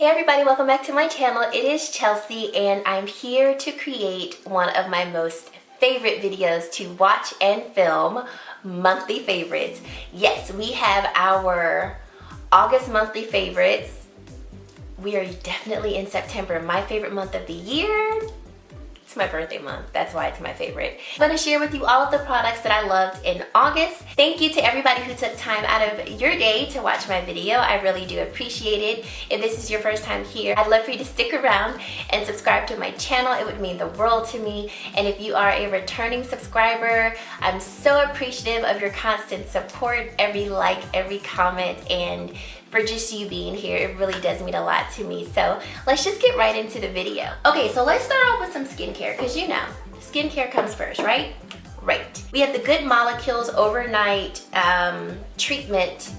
Hey everybody, welcome back to my channel. It is Chelsea and I'm here to create one of my most favorite videos to watch and film, monthly favorites. Yes, we have our August monthly favorites. We are definitely in September, my favorite month of the year. It's my birthday month, that's why it's my favorite. I'm going to share with you all of the products that I loved in August. Thank you to everybody who took time out of your day to watch my video. I really do appreciate it. If this is your first time here, I'd love for you to stick around and subscribe to my channel. It would mean the world to me. And if you are a returning subscriber, I'm so appreciative of your constant support, every like, every comment, and for just you being here. It really does mean a lot to me. So let's just get right into the video. Okay, so let's start off with some skincare, because you know, skincare comes first, right? Right. We have the Good Molecules overnight treatment,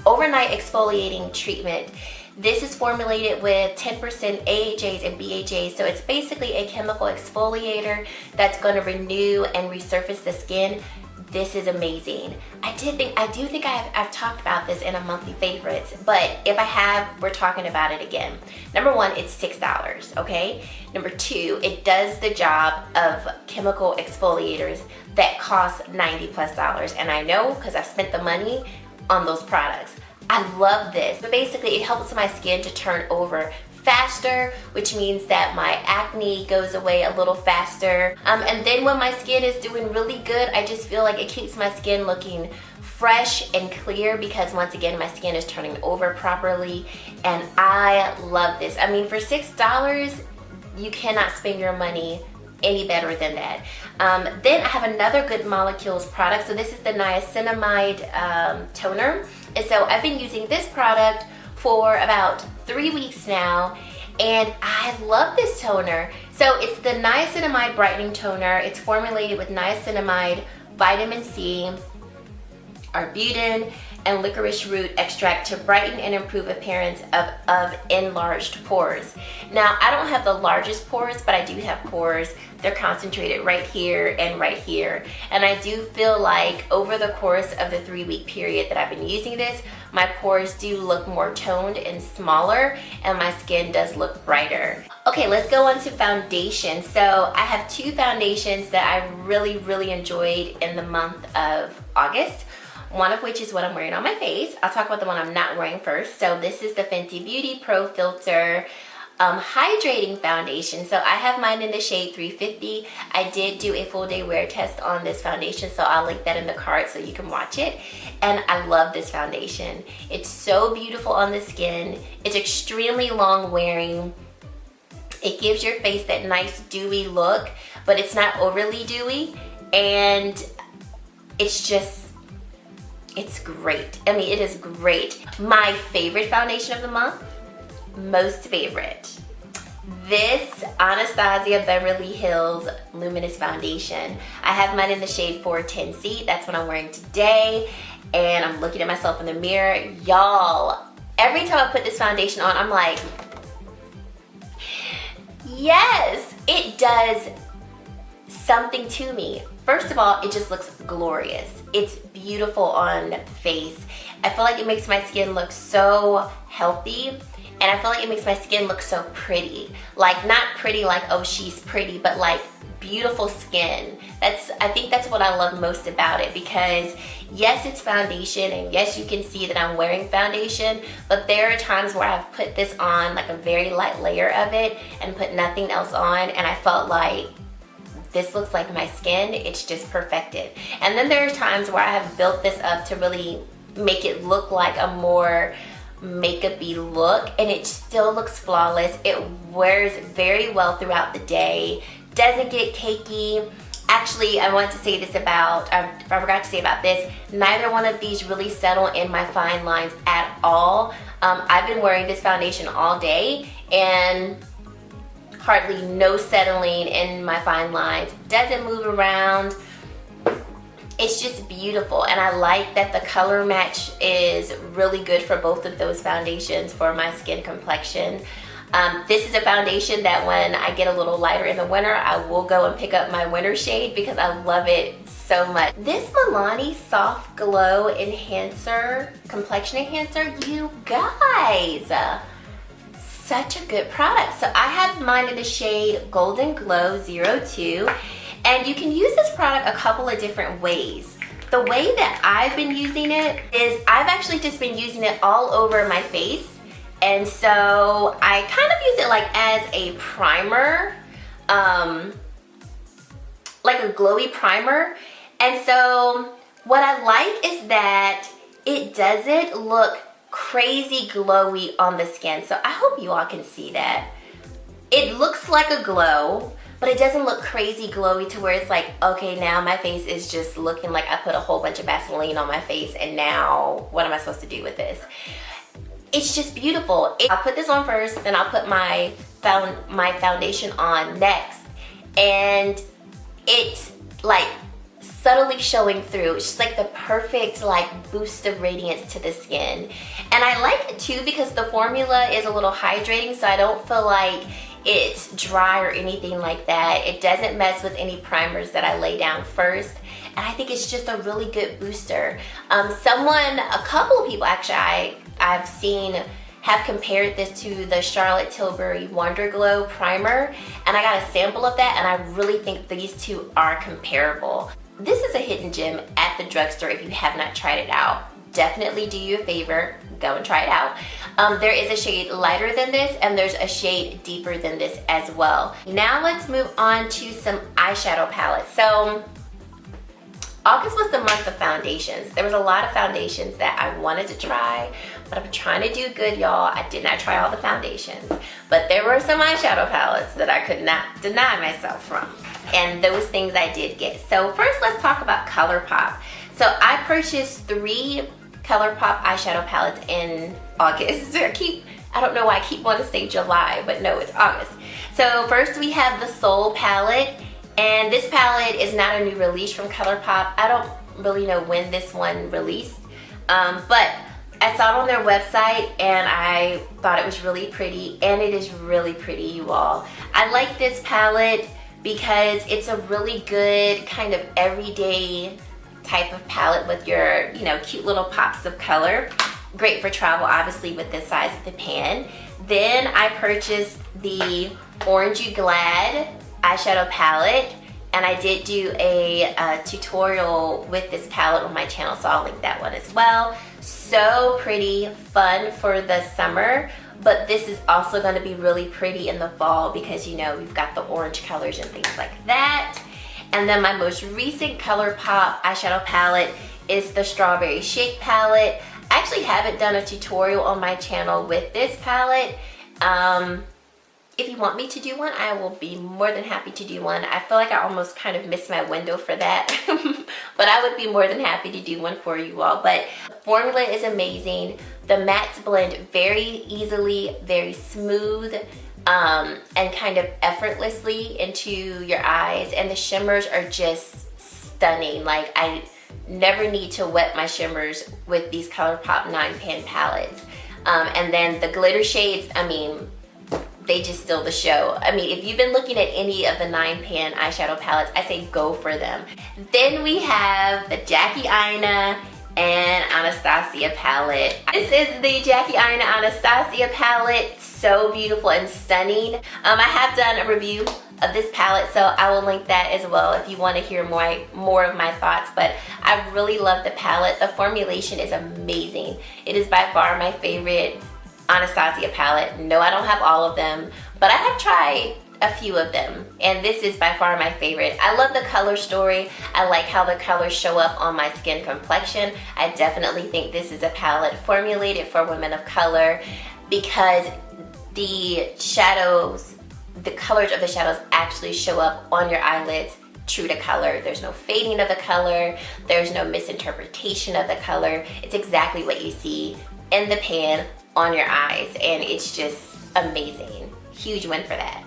overnight exfoliating treatment. This is formulated with 10% AHAs and BHAs, so it's basically a chemical exfoliator that's going to renew and resurface the skin. This is amazing. I do think I've talked about this in a monthly favorites, but if I have, we're talking about it again. Number one, it's $6, okay? Number two, it does the job of chemical exfoliators that cost $90+, and I know because I've spent the money on those products. I love this, but basically it helps my skin to turn over faster, which means that my acne goes away a little faster. And then when my skin is doing really good, I just feel like it keeps my skin looking fresh and clear, because once again, my skin is turning over properly, and I love this. I mean, for $6, you cannot spend your money any better than that. Then I have another Good Molecules product. So this is the Niacinamide toner. And so I've been using this product for about 3 weeks now, and I love this toner. So it's the Niacinamide Brightening Toner. It's formulated with niacinamide, vitamin C, arbutin, and licorice root extract to brighten and improve appearance of enlarged pores. Now, I don't have the largest pores, but I do have pores. They're concentrated right here and right here. And I do feel like over the course of the 3-week period that I've been using this, my pores do look more toned and smaller, and my skin does look brighter. Okay, let's go on to foundation. So I have two foundations that I really enjoyed in the month of August. One of which is what I'm wearing on my face. I'll talk about the one I'm not wearing first. So this is the Fenty Beauty Pro Filt'r Hydrating Foundation. So I have mine in the shade 350. I did do a full day wear test on this foundation, so I'll link that in the card so you can watch it. And I love this foundation. It's so beautiful on the skin. It's extremely long wearing. It gives your face that nice dewy look, but it's not overly dewy. And it's great. I mean, it is great. My favorite foundation of the month, most favorite, this Anastasia Beverly Hills Luminous Foundation. I have mine in the shade 410C. That's what I'm wearing today. And I'm looking at myself in the mirror. Y'all, every time I put this foundation on, I'm like, yes, it does something to me. First of all, it just looks glorious. It's beautiful on the face. I feel like it makes my skin look so healthy, and I feel like it makes my skin look so pretty. Like, not pretty like, oh, she's pretty, but like beautiful skin. I think that's what I love most about it, because yes, it's foundation, and yes, you can see that I'm wearing foundation, but there are times where I've put this on, like a very light layer of it, and put nothing else on, and I felt like, this looks like my skin, it's just perfected. And then there are times where I have built this up to really make it look like a more makeup-y look, and it still looks flawless. It wears very well throughout the day, doesn't get cakey. Actually, I want to say this about, I forgot to say about this, neither one of these really settle in my fine lines at all. I've been wearing this foundation all day, and hardly no settling in my fine lines. Doesn't move around. It's just beautiful, and I like that the color match is really good for both of those foundations for my skin complexion. This is a foundation that when I get a little lighter in the winter, I will go and pick up my winter shade because I love it so much. This Milani Soft Glow Enhancer, Complexion Enhancer, you guys, such a good product. So I have mine in the shade Golden Glow 02, and you can use this product a couple of different ways. The way that I've been using it is I've actually just been using it all over my face. And so I kind of use it like as a primer, like a glowy primer. And so what I like is that it doesn't look crazy glowy on the skin. So I hope you all can see that. It looks like a glow, but it doesn't look crazy glowy to where it's like, okay, now my face is just looking like I put a whole bunch of Vaseline on my face and now what am I supposed to do with this? It's just beautiful. I'll put this on first, then I'll put my foundation on next. And it's like subtly showing through. It's just like the perfect like boost of radiance to the skin. And I like it too because the formula is a little hydrating, so I don't feel like it's dry or anything like that. It doesn't mess with any primers that I lay down first. And I think it's just a really good booster. A couple of people actually I've seen have compared this to the Charlotte Tilbury Wonder Glow primer, and I got a sample of that, and I really think these two are comparable. This is a hidden gem at the drugstore if you have not tried it out. Definitely do you a favor, go and try it out. There is a shade lighter than this, and there's a shade deeper than this as well. Now let's move on to some eyeshadow palettes. So August was the month of foundations. There was a lot of foundations that I wanted to try, but I'm trying to do good, y'all. I did not try all the foundations, but there were some eyeshadow palettes that I could not deny myself from, and those things I did get. So first, let's talk about ColourPop. So I purchased 3 ColourPop eyeshadow palettes in August. I don't know why I keep wanting to say July, but no, it's August. So first we have the Soul palette. And this palette is not a new release from ColourPop. I don't really know when this one released, but I saw it on their website and I thought it was really pretty, and it is really pretty, you all. I like this palette because it's a really good kind of everyday type of palette with your, cute little pops of color. Great for travel, obviously, with the size of the pan. Then I purchased the Orangey Glad eyeshadow palette, and I did do a tutorial with this palette on my channel, so I'll link that one as well. So pretty, fun for the summer, but this is also going to be really pretty in the fall because we've got the orange colors and things like that. And then my most recent ColourPop eyeshadow palette is the Strawberry Shake palette. I actually haven't done a tutorial on my channel with this palette. If you want me to do one, I will be more than happy to do one. I feel like I almost kind of missed my window for that, but I would be more than happy to do one for you all. But the formula is amazing. The mattes blend very easily, very smooth, and kind of effortlessly into your eyes. And the shimmers are just stunning. Like, I never need to wet my shimmers with these ColourPop 9-pan palettes. And then the glitter shades, they just steal the show. If you've been looking at any of the 9-pan eyeshadow palettes, I say go for them. Then we have the Jackie Aina and Anastasia palette. This is the Jackie Aina Anastasia palette. So beautiful and stunning. I have done a review of this palette, so I will link that as well if you want to hear more of my thoughts. But I really love the palette. The formulation is amazing. It is by far my favorite Anastasia palette. No, I don't have all of them, but I have tried a few of them, and this is by far my favorite. I love the color story. I like how the colors show up on my skin complexion. I definitely think this is a palette formulated for women of color because the shadows, the colors of the shadows actually show up on your eyelids true to color. There's no fading of the color. There's no misinterpretation of the color. It's exactly what you see in the pan on your eyes, and it's just amazing. Huge win for that.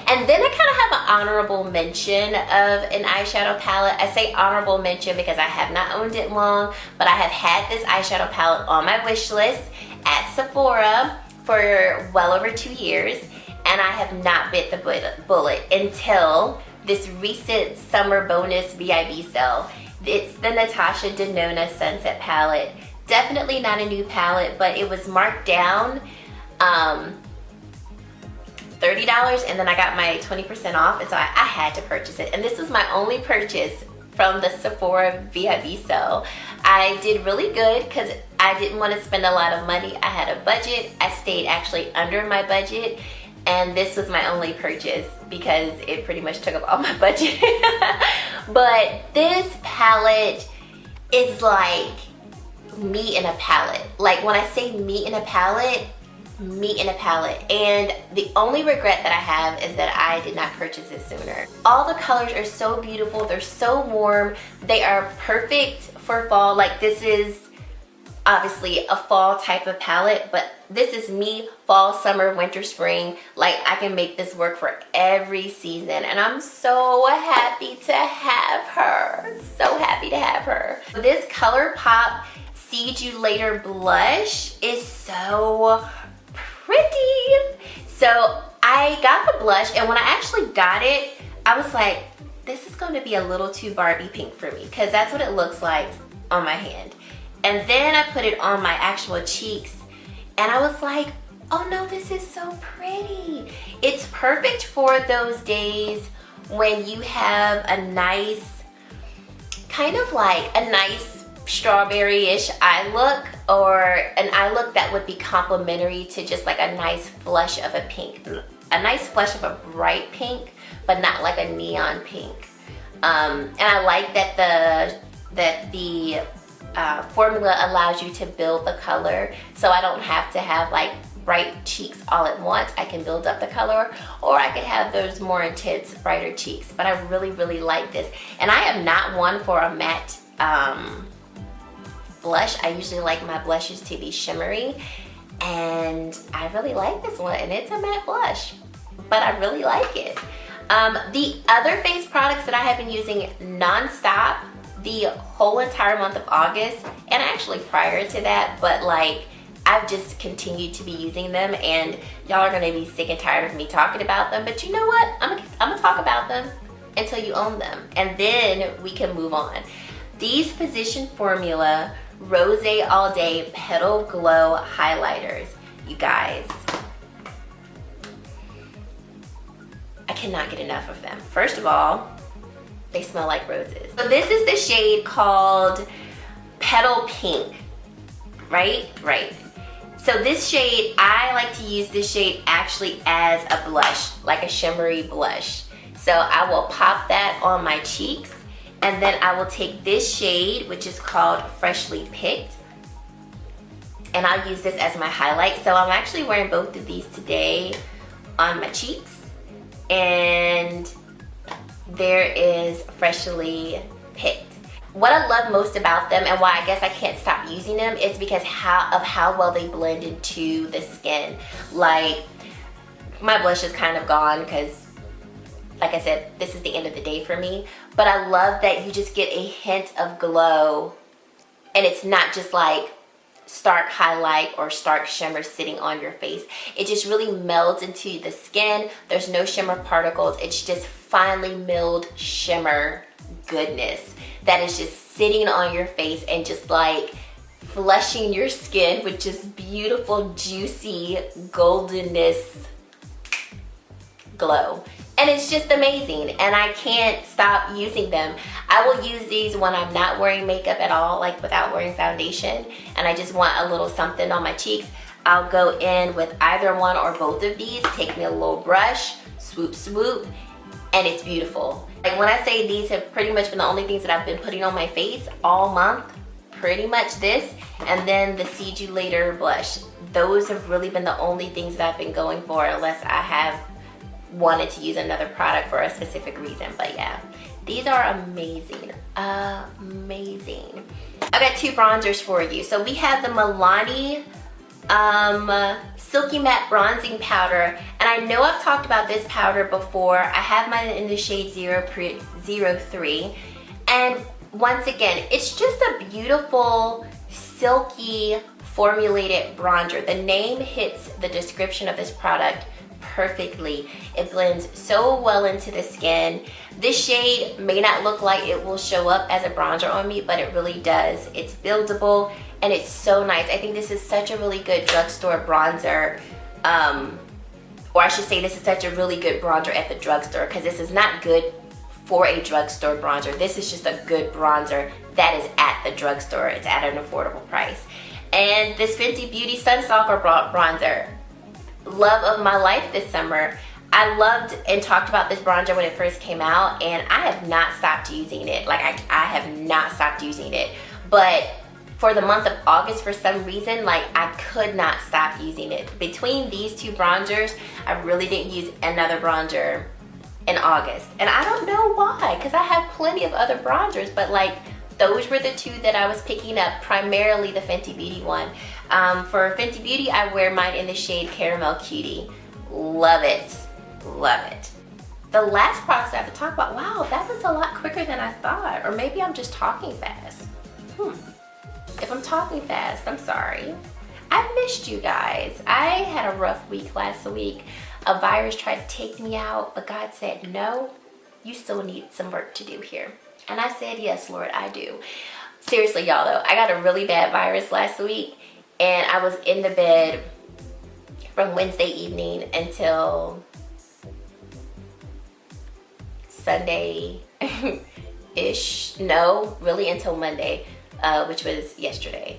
And then I kind of have an honorable mention of an eyeshadow palette. I say honorable mention because I have not owned it long, but I have had this eyeshadow palette on my wish list at Sephora for well over 2 years, and I have not bit the bullet until this recent summer bonus VIB sale. It's the Natasha Denona Sunset palette. Definitely not a new palette, but it was marked down $30, and then I got my 20% off, and so I had to purchase it. And this was my only purchase from the Sephora VIP sale. I did really good because I didn't want to spend a lot of money. I had a budget. I stayed actually under my budget, and this was my only purchase because it pretty much took up all my budget. But this palette is like meat in a palette. Like when I say meat in a palette, meat in a palette. And the only regret that I have is that I did not purchase it sooner. All the colors are so beautiful. They're so warm. They are perfect for fall. Like this is obviously a fall type of palette, but this is me fall, summer, winter, spring. Like I can make this work for every season, and I'm so happy to have her. So happy to have her. This ColourPop See You Later blush is so pretty. So I got the blush, and when I actually got it, I was like, this is going to be a little too Barbie pink for me, because that's what it looks like on my hand. And then I put it on my actual cheeks, and I was like, oh no, this is so pretty. It's perfect for those days when you have a nice, kind of like a nice strawberry-ish eye look, or an eye look that would be complementary to just like a nice flush of a pink, a nice flush of a bright pink, but not like a neon pink. And I like that the formula allows you to build the color, so I don't have to have like bright cheeks all at once. I can build up the color, or I could have those more intense, brighter cheeks. But I really, really like this. And I am not one for a matte blush. I usually like my blushes to be shimmery, and I really like this one, and it's a matte blush, but I really like it. The other face products that I have been using non-stop the whole entire month of August, and actually prior to that, but like I've just continued to be using them, and y'all are gonna be sick and tired of me talking about them, but you know what? I'm gonna talk about them until you own them, and then we can move on. These Physician Formula Rose All Day Petal Glow Highlighters. You guys, I cannot get enough of them. First of all, they smell like roses. So this is the shade called Petal Pink, right? Right. So this shade, I like to use this shade actually as a blush, like a shimmery blush. So I will pop that on my cheeks, and then I will take this shade, which is called Freshly Picked, and I'll use this as my highlight. So I'm actually wearing both of these today on my cheeks, and there is Freshly Picked. What I love most about them, and why I guess I can't stop using them, is because of how well they blend into the skin. Like, my blush is kind of gone because, like I said, this is the end of the day for me. But I love that you just get a hint of glow, and it's not just like stark highlight or stark shimmer sitting on your face. It just really melds into the skin. There's no shimmer particles. It's just finely milled shimmer goodness that is just sitting on your face and just like flushing your skin with just beautiful, juicy goldenness glow. And it's just amazing, and I can't stop using them. I will use these when I'm not wearing makeup at all, like without wearing foundation, and I just want a little something on my cheeks. I'll go in with either one or both of these, take me a little brush, swoop, swoop, and it's beautiful. Like when I say these have pretty much been the only things that I've been putting on my face all month, pretty much this, and then the See You Later blush. Those have really been the only things that I've been going for, unless I have wanted to use another product for a specific reason. But yeah, these are amazing, amazing. I got two bronzers for you. So we have the Milani Silky Matte Bronzing Powder, and I know I've talked about this powder before. I have mine in the shade 03, and once again, it's just a beautiful silky formulated bronzer. The name hits the description of this product perfectly. It blends so well into the skin. This shade may not look like it will show up as a bronzer on me, but it really does. It's buildable, and it's so nice. I think this is such a really good drugstore bronzer or I should say this is such a really good bronzer at the drugstore, because this is not good for a drugstore bronzer. This is just a good bronzer that is at the drugstore. It's at an affordable price. And this Fenty Beauty Sun Stalk'r bronzer, love of my life this summer. I loved and talked about this bronzer when it first came out, and I have not stopped using it. Like I have not stopped using it. But for the month of August, for some reason, like I could not stop using it. Between these two bronzers, I really didn't use another bronzer in August. And I don't know why, because I have plenty of other bronzers, but like those were the two that I was picking up, primarily the Fenty Beauty one. For Fenty Beauty, I wear mine in the shade Caramel Cutie. Love it, love it. The last product I have to talk about, wow, that was a lot quicker than I thought. Or maybe I'm just talking fast. If I'm talking fast, I'm sorry. I missed you guys. I had a rough week last week. A virus tried to take me out, but God said, no, you still need some work to do here. And I said, yes, Lord, I do. Seriously, y'all, though, I got a really bad virus last week, and I was in the bed from Wednesday evening until Sunday-ish. No, really until Monday, which was yesterday.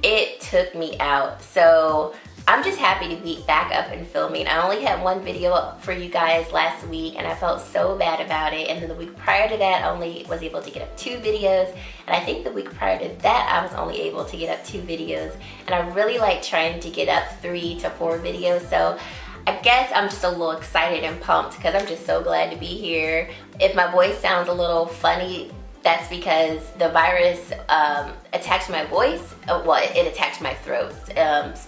It took me out. So I'm just happy to be back up and filming. I only had one video up for you guys last week, and I felt so bad about it. And then the week prior to that, I only was able to get up 2 videos. And I think the week prior to that, I was only able to get up 2 videos. And I really like trying to get up 3 to 4 videos. So I guess I'm just a little excited and pumped because I'm just so glad to be here. If my voice sounds a little funny, that's because the virus attacked my voice. Well, it attacked my throat,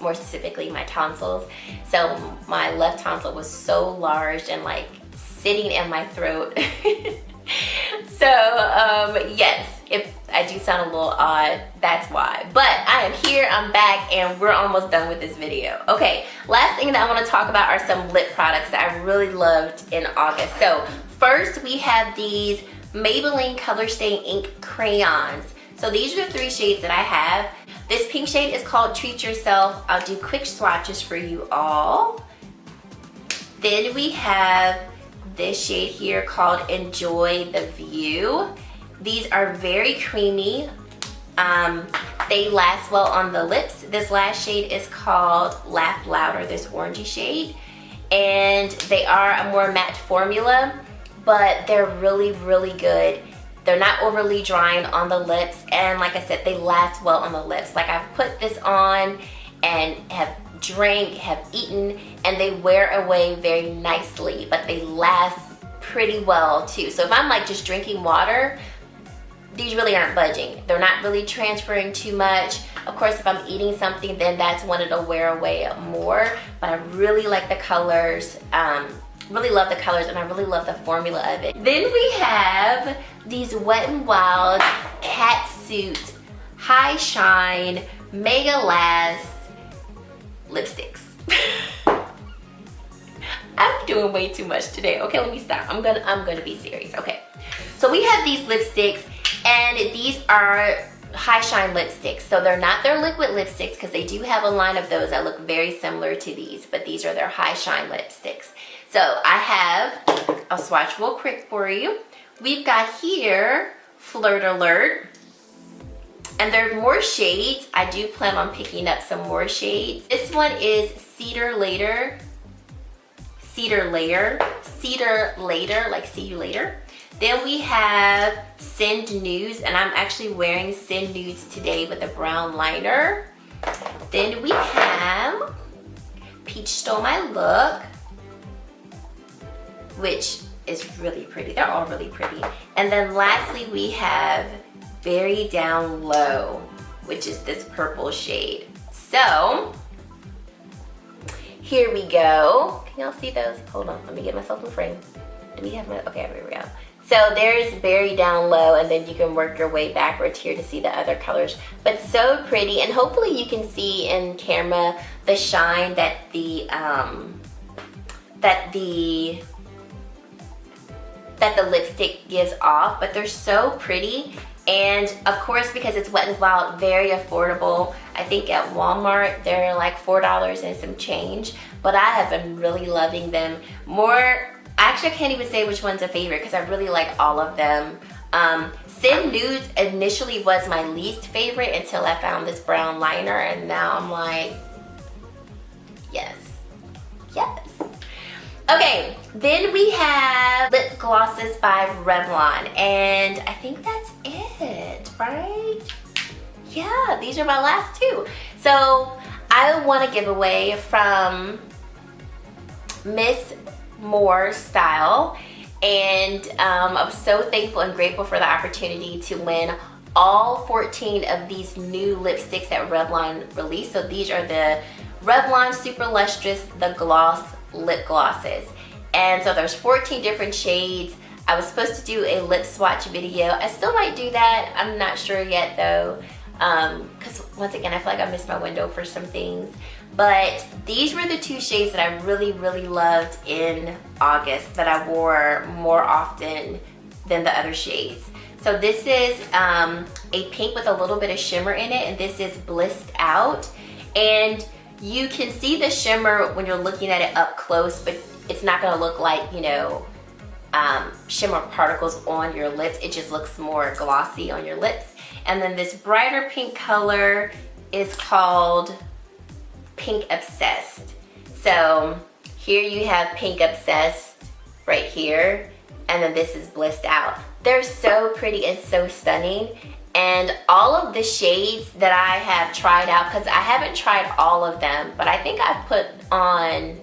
more specifically my tonsils. So my left tonsil was so large and like sitting in my throat. So yes, if I do sound a little odd, that's why. But I am here, I'm back, and we're almost done with this video. Okay, last thing that I want to talk about are some lip products that I really loved in August. So first we have these Maybelline Color Stay Ink crayons. So these are the 3 shades that I have. This pink shade is called Treat Yourself. I'll do quick swatches for you all. Then we have this shade here called Enjoy the View. These are very creamy. They last well on the lips. This last shade is called Laugh Louder, this orangey shade. And they are a more matte formula, but they're really, really good. They're not overly drying on the lips, and like I said, they last well on the lips. Like I've put this on and have drank, have eaten, and they wear away very nicely, but they last pretty well too. So if I'm like just drinking water, these really aren't budging. They're not really transferring too much. Of course, if I'm eating something, then that's when it'll wear away more, but I really like the colors. Really love the colors, and I really love the formula of it. Then we have these Wet n Wild Catsuit High Shine Mega Last lipsticks. I'm doing way too much today. Okay, let me stop. I'm gonna be serious. Okay, so we have these lipsticks, and these are High Shine lipsticks. So they're not their liquid lipsticks, because they do have a line of those that look very similar to these, but these are their High Shine lipsticks. So I have a swatch real quick for you. We've got here Filt'r, and there are more shades. I do plan on picking up some more shades. This one is Cedar Later, like see you later. Then we have Send Nudes, and I'm actually wearing Send Nudes today with a brown liner. Then we have Peach Stole My Look, which is really pretty. They're all really pretty. And then lastly, we have Very Down Low, which is this purple shade. So here we go. Can y'all see those? Hold on, let me get myself in frame. Do we have my, okay, here we go. So there's Very Down Low, and then you can work your way backwards here to see the other colors. But so pretty, and hopefully you can see in camera the shine that the lipstick gives off, but they're so pretty. And of course, because it's Wet n Wild, very affordable. I think at Walmart they're like $4 and some change, but I have been really loving them more. Actually, I can't even say which one's a favorite because I really like all of them. Sin Nude initially was my least favorite until I found this brown liner, and now I'm like, yes, yes. Okay, then we have lip glosses by Revlon, and I think that's it, right? Yeah, these are my last two. So I want to give away from Miss Moore Style, and I'm so thankful and grateful for the opportunity to win all 14 of these new lipsticks that Revlon released. So these are the Revlon Super Lustrous The Gloss lip glosses, and so there's 14 different shades. I was supposed to do a lip swatch video. I still might do that. I'm not sure yet though, because once again I feel like I missed my window for some things. But these were the two shades that I really loved in August, that I wore more often than the other shades. So this is a pink with a little bit of shimmer in it, and this is Blissed Out. And you can see the shimmer when you're looking at it up close, but it's not gonna look like, you know, shimmer particles on your lips. It just looks more glossy on your lips. And then this brighter pink color is called Pink Obsessed. So here you have Pink Obsessed right here, and then this is Blissed Out. They're so pretty and so stunning. And all of the shades that I have tried out, because I haven't tried all of them, but I think I've put on,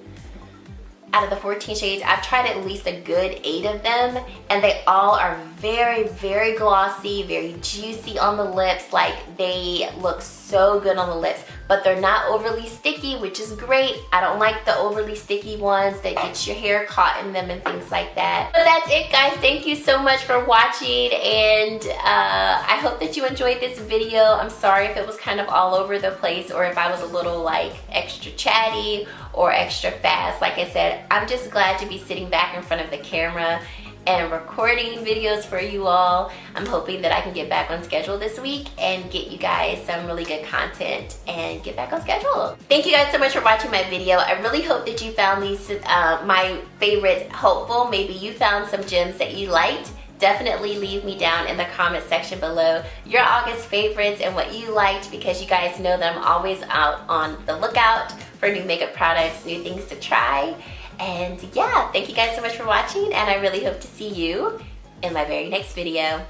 out of the 14 shades, I've tried at least a good 8 of them, and they all are very glossy, very juicy on the lips. Like, they look so good on the lips, but they're not overly sticky, which is great. I don't like the overly sticky ones that get your hair caught in them and things like that. But that's it, guys. Thank you so much for watching, and I hope that you enjoyed this video. I'm sorry if it was kind of all over the place, or if I was a little like extra chatty or extra fast. Like I said, I'm just glad to be sitting back in front of the camera and recording videos for you all. I'm hoping that I can get back on schedule this week and get you guys some really good content and get back on schedule. Thank you guys so much for watching my video. I really hope that you found these, my favorites, helpful. Maybe you found some gems that you liked. Definitely leave me down in the comment section below your August favorites and what you liked, because you guys know that I'm always out on the lookout for new makeup products, new things to try. And yeah, thank you guys so much for watching, and I really hope to see you in my very next video.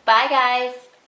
Bye guys!